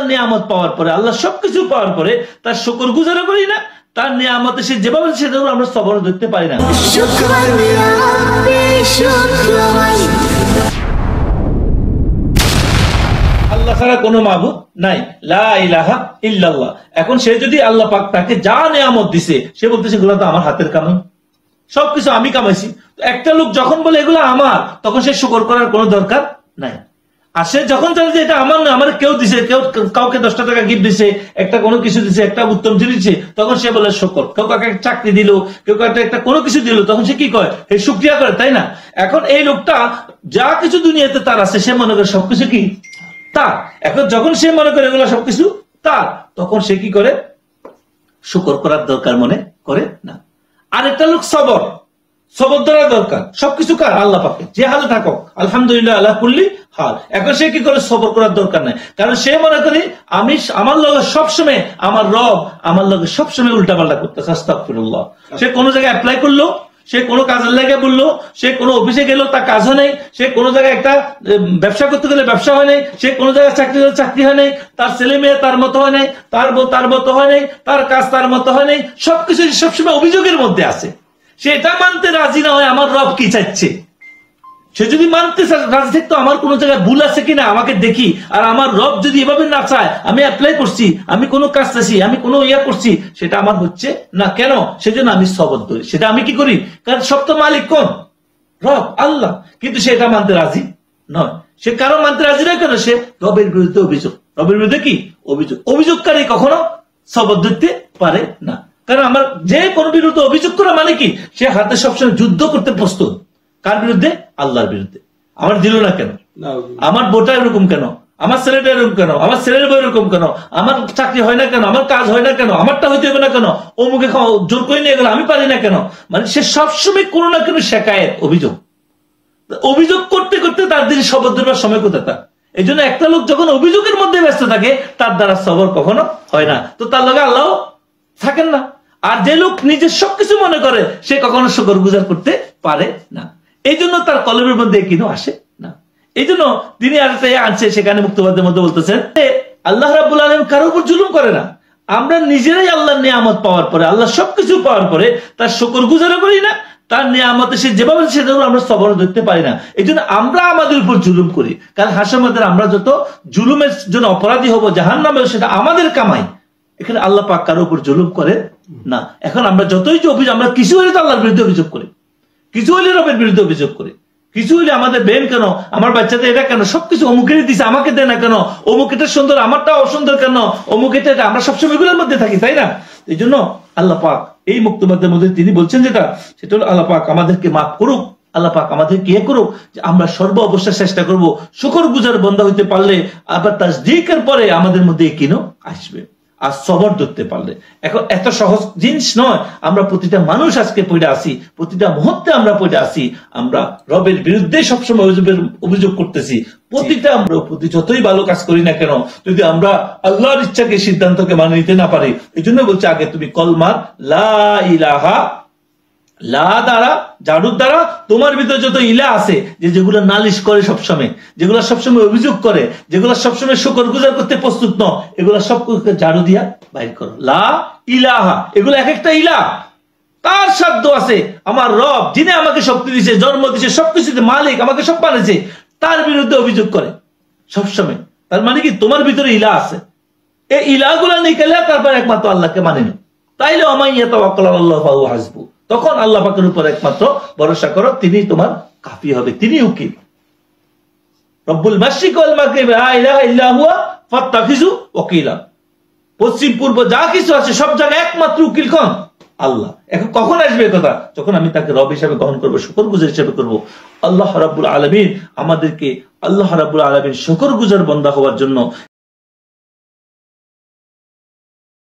নিয়ামত পাওয়ার পরে, আল্লাহ সবকিছু পাওয়ার পরে তার শুকর গুজারও করি না, তার নিয়ামতে সে যেভাবে সেভাবে আমরা সবর ধরতে পারি না। আল্লাহ ছাড়া কোনো মাবুদ নাই, লা ইলাহা ইল্লাল্লাহ। এখন সে যদি আল্লাহ পাক তাকে যা নিয়ামত দিছে, সে বলতেছে এগুলো তো আমার হাতের কামাই, সবকিছু আমি কামাইছি। একটা লোক যখন বলে এগুলো আমার, তখন সে শুকর করার কোনো দরকার নাই। আর সে যখন জানে যে এটা আমার না, আমার কেউ দিছে, কেউ কাউকে 10টা টাকা গিফট দিছে, একটা কোনো কিছু দিছে, একটা উত্তম জিনিস দিছে, তখন সে বলে শুকর। কেউ কাউকে চাকরি দিল, কেউ কাউকে একটা কোনো কিছু দিল, তখন সে কি করে? এই শুকরিয়া করে, তাই না? এখন এই লোকটা যা কিছু দুনিয়াতে তার আছে, সে মনে করে সবকিছু কি তার। এখন যখন সে মনে করে এগুলো সবকিছু তার, তখন সে কি করে? শুকর করার দরকার মনে করে না। আর একটা লোক সবর ধরা দরকার, সবকিছু কার? আল্লাহ পাকে, যে হালে থাকো আলহামদুলিল্লাহ আল্লাহ কুল্লি হাল। এখন সে কি করে? সবর করার দরকার নাই, কারণ সে মনে করি আমি আমার লগে সবসময়, আমার রব আমার লগে সবসময় উল্টাপাল্টা করতেছে, আস্তাগফিরুল্লাহ। সে কোনো জায়গায় অ্যাপ্লাই করলো, সে কোনো কাজের লাগে বললো, সে কোনো অফিসে গেল তার কাজ হয় নাই, সে কোনো জায়গায় একটা ব্যবসা করতে গেলে ব্যবসা হয় নাই, সে কোনো জায়গায় চাকরি গেলে চাকরি হয় নাই, তার ছেলে মেয়ে তার মতো হয় নাই, তার বউ তার মতো হয় নাই, তার কাজ তার মতো হয় নাই, সবকিছু সবসময় অভিযোগের মধ্যে আছে। সে এটা মানতে রাজি না হয় আমার রব কি চাইছে। সে যদি মানতে রাজি থাকতো আমার কোনো জায়গায় ভুল আছে কিনা আমাকে দেখি, আর আমার রব যদি এভাবে না চায়, আমি অ্যাপ্লাই করছি, আমি কোনো কাজ চাইছি, আমি কোনো ইয়া করছি, সেটা আমার হচ্ছে না কেন, সেজন্য আমি সবর ধরি। সেটা আমি কি করি? কারণ সব তো মালিক কোন? রব আল্লাহ। কিন্তু সে এটা মানতে রাজি নয়। সে কারো মানতে রাজি নয় কেন? সে রবের বিরুদ্ধে অভিযোগ। রবের বিরুদ্ধে কি অভিযোগ? অভিযোগকারী কখনো সবর ধরতে পারে না। কারণ আমার যে কোনো বিরুদ্ধে অভিযোগ করা মানে কি? সে হাতে সবসময় যুদ্ধ করতে প্রস্তুত। কার বিরুদ্ধে? আল্লাহর বিরুদ্ধে। আমার দিল না কেন? আমার বোটা এরকম কেন? আমার ছেলেটা এরকম কেন? আমার ছেলের বই এরকম কেন? আমার চাকরি হয় না কেন? আমার কাজ হয় না কেন? আমারটা হইতে হবে না কেন? অমুকে জোর করে নিয়ে গেল, আমি পারি না কেন? মানে সে সবসময় কোনো না কোনো শেখায় অভিযোগ। অভিযোগ করতে করতে তার দিন সবর ধরবার সময় কোথায় তার? এই জন্য একটা লোক যখন অভিযোগের মধ্যে ব্যস্ত থাকে, তার দ্বারা সবর কখনো হয় না। তো তার লগে আল্লাহ থাকেন না। আর যে লোক নিজের সবকিছু মনে করে, সে কখনো শুকর গুজার করতে পারে না। এই জন্য তার কলমের মধ্যে কিনো আসে না। এই জন্য তিনি আরেকটা আনছে, সেখানে মুক্তবাদের মধ্যে বলতেছেন আল্লাহ রাব্বুল আলামিন কারোর উপর জুলুম করে না। আমরা নিজেরাই আল্লাহর নিয়ামত পাওয়ার পরে, আল্লাহ সবকিছু পাওয়ার পরে তার শুকর গুজারও করি না, তার নিয়ামতে সে যেভাবে সেভাবে আমরা সবর ধরতে পারি না। এই জন্য আমরা আমাদের উপর জুলুম করি। কারণ হাসরের আমরা যত জুলুমের জন্য অপরাধী হবো জাহান্নামে, সেটা আমাদের কামাই। এখানে আল্লাহ পাক কারোর উপর জুলুম করে না। এখন আমরা যতই যে অভিযোগ, আমরা কিছু হলে তো আল্লাহর বিরুদ্ধে অভিযোগ করি, কিছু হইলে রবের বিরুদ্ধে অভিযোগ করি, কিছু হইলে আমাদের বেন কেন, আমার বাচ্চাদের এটা কেন, সবকিছু অমুকেরই দিছে আমাকে দেয় না কেন, অমুক এটা সুন্দর আমারটা অসুন্দর কেন, অমুক এটা, আমরা সবসময় এগুলোর মধ্যে থাকি, তাই না? এই জন্য আল্লাহ পাক এই মুক্তবাদের মধ্যে তিনি বলছেন সেটা হলো আল্লাহ পাক আমাদেরকে মাফ করুক, আল্লাহ পাক আমাদের কে করুক, যে আমরা সর্ব অবস্থায় চেষ্টা করব শুকর গুজার বান্দা হইতে পারলে, আবার তাসদিকের পরে আমাদের মধ্যে কিনো আসবে, আর সবর ধরতে পারলে। এখন এত সহজ জিনিস নয়। আমরা প্রতিটা মানুষ আজকে পড়ে আসি, প্রতিটা মুহূর্তে আমরা পড়ে আসি, আমরা রবের বিরুদ্ধে সবসময় অভিযোগ করতেছি। প্রতিটা আমরা প্রতি যতই ভালো কাজ করি না কেন, যদি আমরা আল্লাহর ইচ্ছাকে, সিদ্ধান্তকে মানে নিতে না পারি, এই জন্য বলছে আগে তুমি কলমার লা ইলাহা, লা দ্বারা, জারুর দ্বারা তোমার ভিতরে যত ইলা আছে, যেগুলো নালিশ করে সবসময়, যেগুলো সবসময় অভিযোগ করে, যেগুলো সবসময় শুকর গুজার করতে প্রস্তুত ন, এগুলো সবকে জারু দিয়া বাইর করো। লা ইলাহা, এগুলো এক একটা ইলা, তার সাধ্য আছে। আমার রব যিনি আমাকে শক্তি দিছে, জন্ম দিছে, সবকিছুতে মালিক, আমাকে সব বানিয়েছে, তার বিরুদ্ধে অভিযোগ করে সবসময়। তার মানে কি? তোমার ভিতরে ইলা আছে, এই ইলাগুলা নিকালে তারপর একমাত্র আল্লাহকে মানেন, তাইলে আমাইয়া তাওয়াক্কাল আলাল্লাহ ফাহুয়া হাসবু, তখন আল্লাহ পাকের উপর একমাত্র ভরসা করো, তিনি তোমার কাফি হবে, তিনি উকিল। রব্বুল মাশরিক ওয়াল মাগরিব লা ইলাহা ইল্লা হুয়া ফাত্তাখিযু ওয়াকিলা। পশ্চিম পূর্ব যা কিছু আছে সব জায়গায় একমাত্র উকিল কোন? আল্লাহ। এখন কখন আসবে কথা? যখন আমি তাকে রব হিসেবে গ্রহণ করবো, শুকরগুজার হিসেবে করবো। আল্লাহ রাব্বুল আলামিন আমাদেরকে, আল্লাহ রাব্বুল আলামিন শুকরগুজার বান্দা হওয়ার জন্য